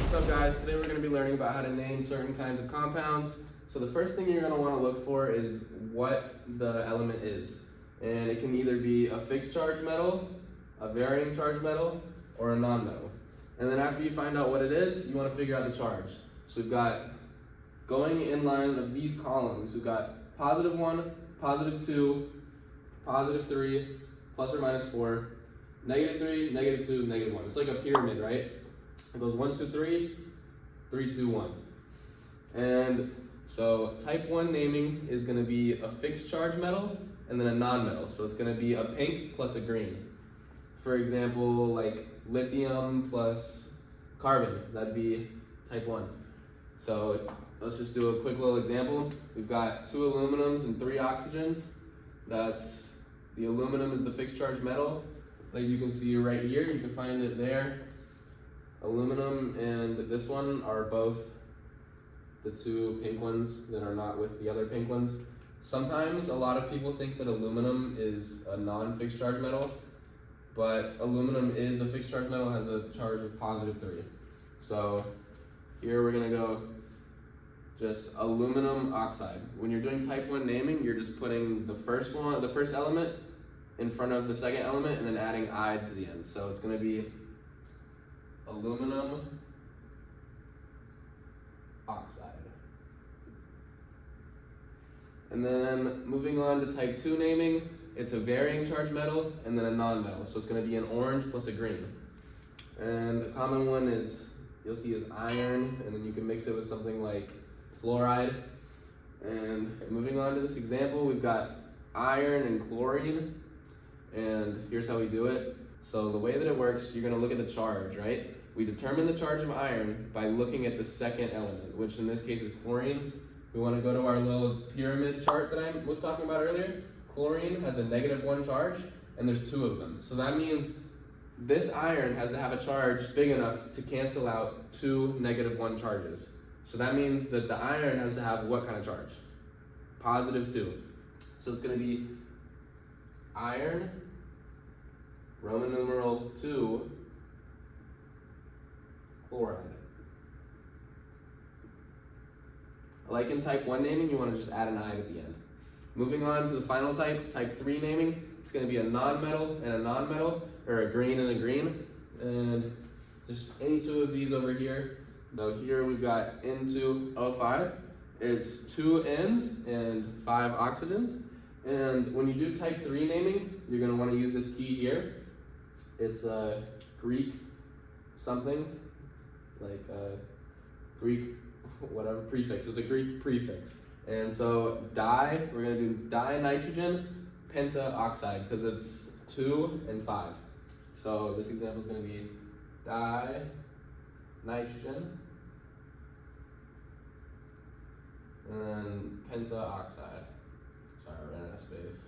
What's up guys? Today we're going to be learning about how to name certain kinds of compounds. So the first thing you're going to want to look for is what the element is. And it can either be a fixed charge metal, a varying charge metal, or a non-metal. And then after you find out what it is, you want to figure out the charge. So we've got, going in line of these columns, we've got positive 1, positive 2, positive 3, plus or minus 4, negative 3, negative 2, negative 1. It's like a pyramid, right? It goes 1, 2, 3, 3, 2, 1. And so type 1 naming is going to be a fixed charge metal and then a non-metal. So it's going to be a pink plus a green. For example, like lithium plus carbon, that'd be type 1. So let's just do a quick little example. We've got 2 aluminums and 3 oxygens. That's, the aluminum is the fixed charge metal. Like you can see right here, you can find it there. Aluminum and this one are both the 2 pink ones that are not with the other pink ones. Sometimes a lot of people think that aluminum is a non-fixed charge metal, but aluminum is a fixed charge metal, has a charge of positive 3. So here we're gonna go just aluminum oxide. When you're doing type 1 naming, you're just putting the first element in front of the second element and then adding "ide" to the end. So it's gonna be aluminum oxide. And then moving on to type 2 naming, it's a varying charge metal and then a non-metal. So it's going to be an orange plus a green. And a common one is, you'll see, is iron, and then you can mix it with something like fluoride. And moving on to this example, we've got iron and chlorine, and here's how we do it. So the way that it works, you're going to look at the charge, right? We determine the charge of iron by looking at the second element, which in this case is chlorine. We want to go to our little pyramid chart that I was talking about earlier. Chlorine has a -1 charge, and there's 2 of them. So that means this iron has to have a charge big enough to cancel out 2 -1 charges. So that means that the iron has to have what kind of charge? Positive 2. So it's going to be iron, Roman numeral 2, chloride. Like in type 1 naming, you want to just add an "ide" at the end. Moving on to the final type, type 3 naming, it's going to be a non-metal and a non-metal, or a green and a green. And just any 2 of these over here. So here we've got N2O5. It's 2 N's and 5 oxygens. And when you do type 3 naming, you're going to want to use this key here. It's a Greek something, like a Greek whatever prefix. It's a Greek prefix. And so we're going to do dinitrogen pentaoxide because it's 2 and 5. So this example is going to be dinitrogen and then pentaoxide. Sorry, I ran out of space.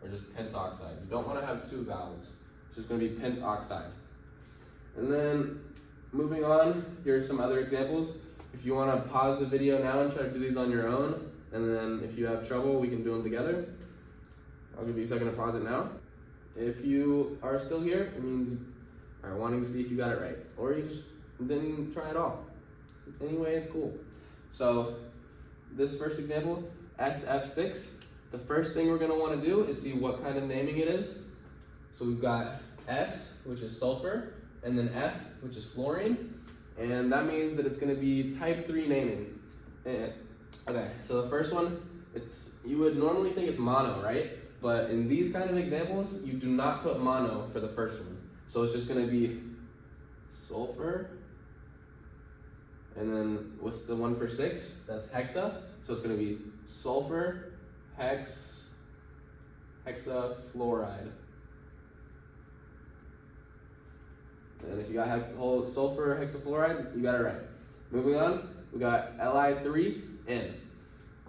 Or just pentoxide. You don't want to have 2 vowels. It's just going to be pentoxide. And then moving on, here's some other examples. If you want to pause the video now and try to do these on your own, and then if you have trouble, we can do them together. I'll give you a second to pause it now. If you are still here, it means you are wanting to see if you got it right, or you just didn't try it all. Anyway, it's cool. So this first example, SF6, the first thing we're going to want to do is see what kind of naming it is. So we've got S, which is sulfur, and then F, which is fluorine, and that means that it's going to be type 3 naming. Okay, so the first one, you would normally think it's mono, right? But in these kind of examples, you do not put mono for the first one. So it's just going to be sulfur, and then what's the one for 6? That's hexa, so it's going to be sulfur, hexafluoride. And if you got sulfur hexafluoride, you got it right. Moving on, we got Li3N.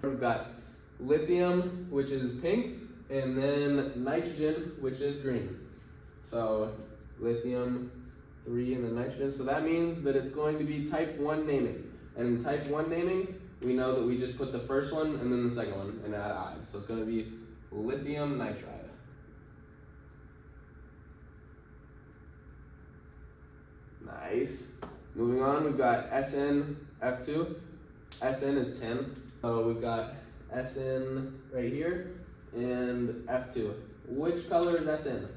We've got lithium, which is pink, and then nitrogen, which is green. So lithium, 3, and then nitrogen. So that means that it's going to be type 1 naming. And in type 1 naming, we know that we just put the first one and then the second one and add "ide." So it's going to be lithium nitride. Nice. Moving on, we've got SnF2. Sn is 10. So we've got Sn right here and F2. Which color is Sn?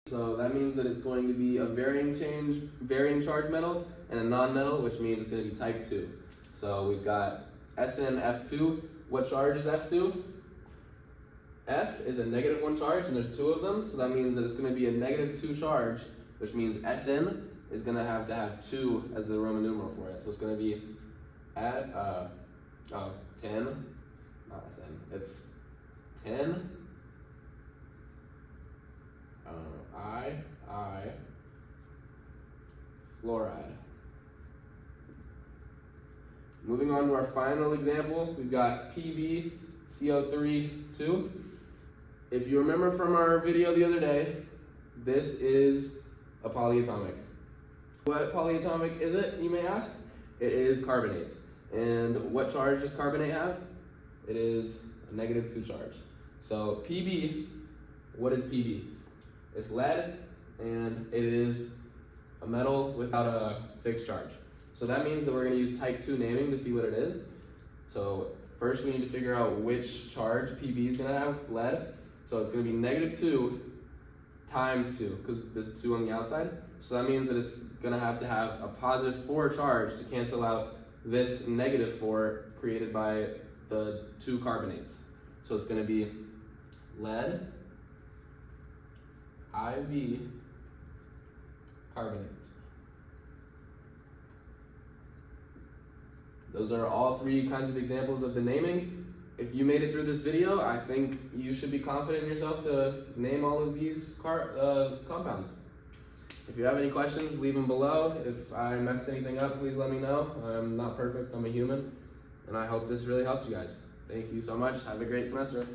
So that means that it's going to be a varying charge metal and a non-metal, which means it's going to be type 2. So we've got SnF2. What charge is F2? F is a -1 charge, and there's 2 of them, so that means that it's going to be a -2 charge, which means Sn is going to have 2 as the Roman numeral for it. So it's going to be 10, not Sn, it's 10, I, fluoride. Moving on to our final example, we've got PbCO3-2. If you remember from our video the other day, this is a polyatomic. What polyatomic is it, you may ask? It is carbonate. And what charge does carbonate have? It is a -2 charge. So Pb, what is Pb? It's lead, and it is a metal without a fixed charge. So that means that we're going to use type 2 naming to see what it is. So first we need to figure out which charge Pb is going to have, lead. So it's going to be -2 times 2, because there's 2 on the outside. So that means that it's going to have a +4 charge to cancel out this -4 created by the 2 carbonates. So it's going to be lead, IV, carbonate. Those are all 3 kinds of examples of the naming. If you made it through this video, I think you should be confident in yourself to name all of these compounds. If you have any questions, leave them below. If I messed anything up, please let me know. I'm not perfect, I'm a human. And I hope this really helped you guys. Thank you so much. Have a great semester.